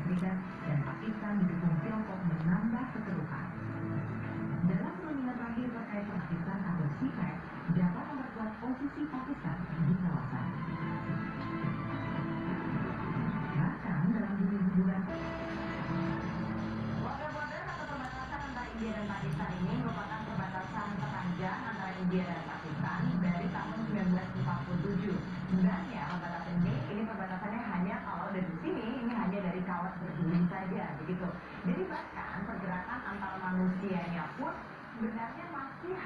Serikat dan Pakistan didukung Tiongkok menambah keterukan. Dalam perundingan terakhir terkait Pakistan atau CPEC, dapat memperkuat posisi Pakistan di kawasan. Bahkan dalam bulan border atau perbatasan antara India dan Pakistan ini merupakan perbatasan terpanjang antara India dan Pakistan dari tahun 1947. Sebenarnya perbatasannya hanya kalau dari sini ini hanya dari kawat berduri saja begitu. Jadi bahkan pergerakan antar manusianya pun sebenarnya masih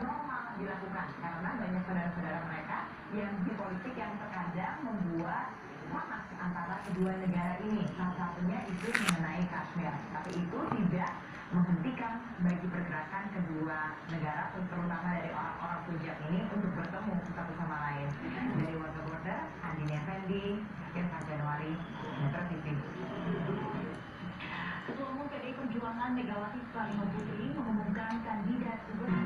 normal dilakukan karena banyak saudara-saudara mereka yang di politik yang terkadang membuat panas antara kedua negara ini. Salah satunya itu mengenai Kashmir. Tapi itu tidak menghentikan bagi pergerakan kedua negara, terutama dari orang-orang Punjab ini untuk bertemu satu sama lain. Dari Warga Border, Andini Effendi, Irfan Januari, Metro TV. Ketua Umum PDI Perjuangan Megawati Soekarno Putri mengumumkan kandidat gubernur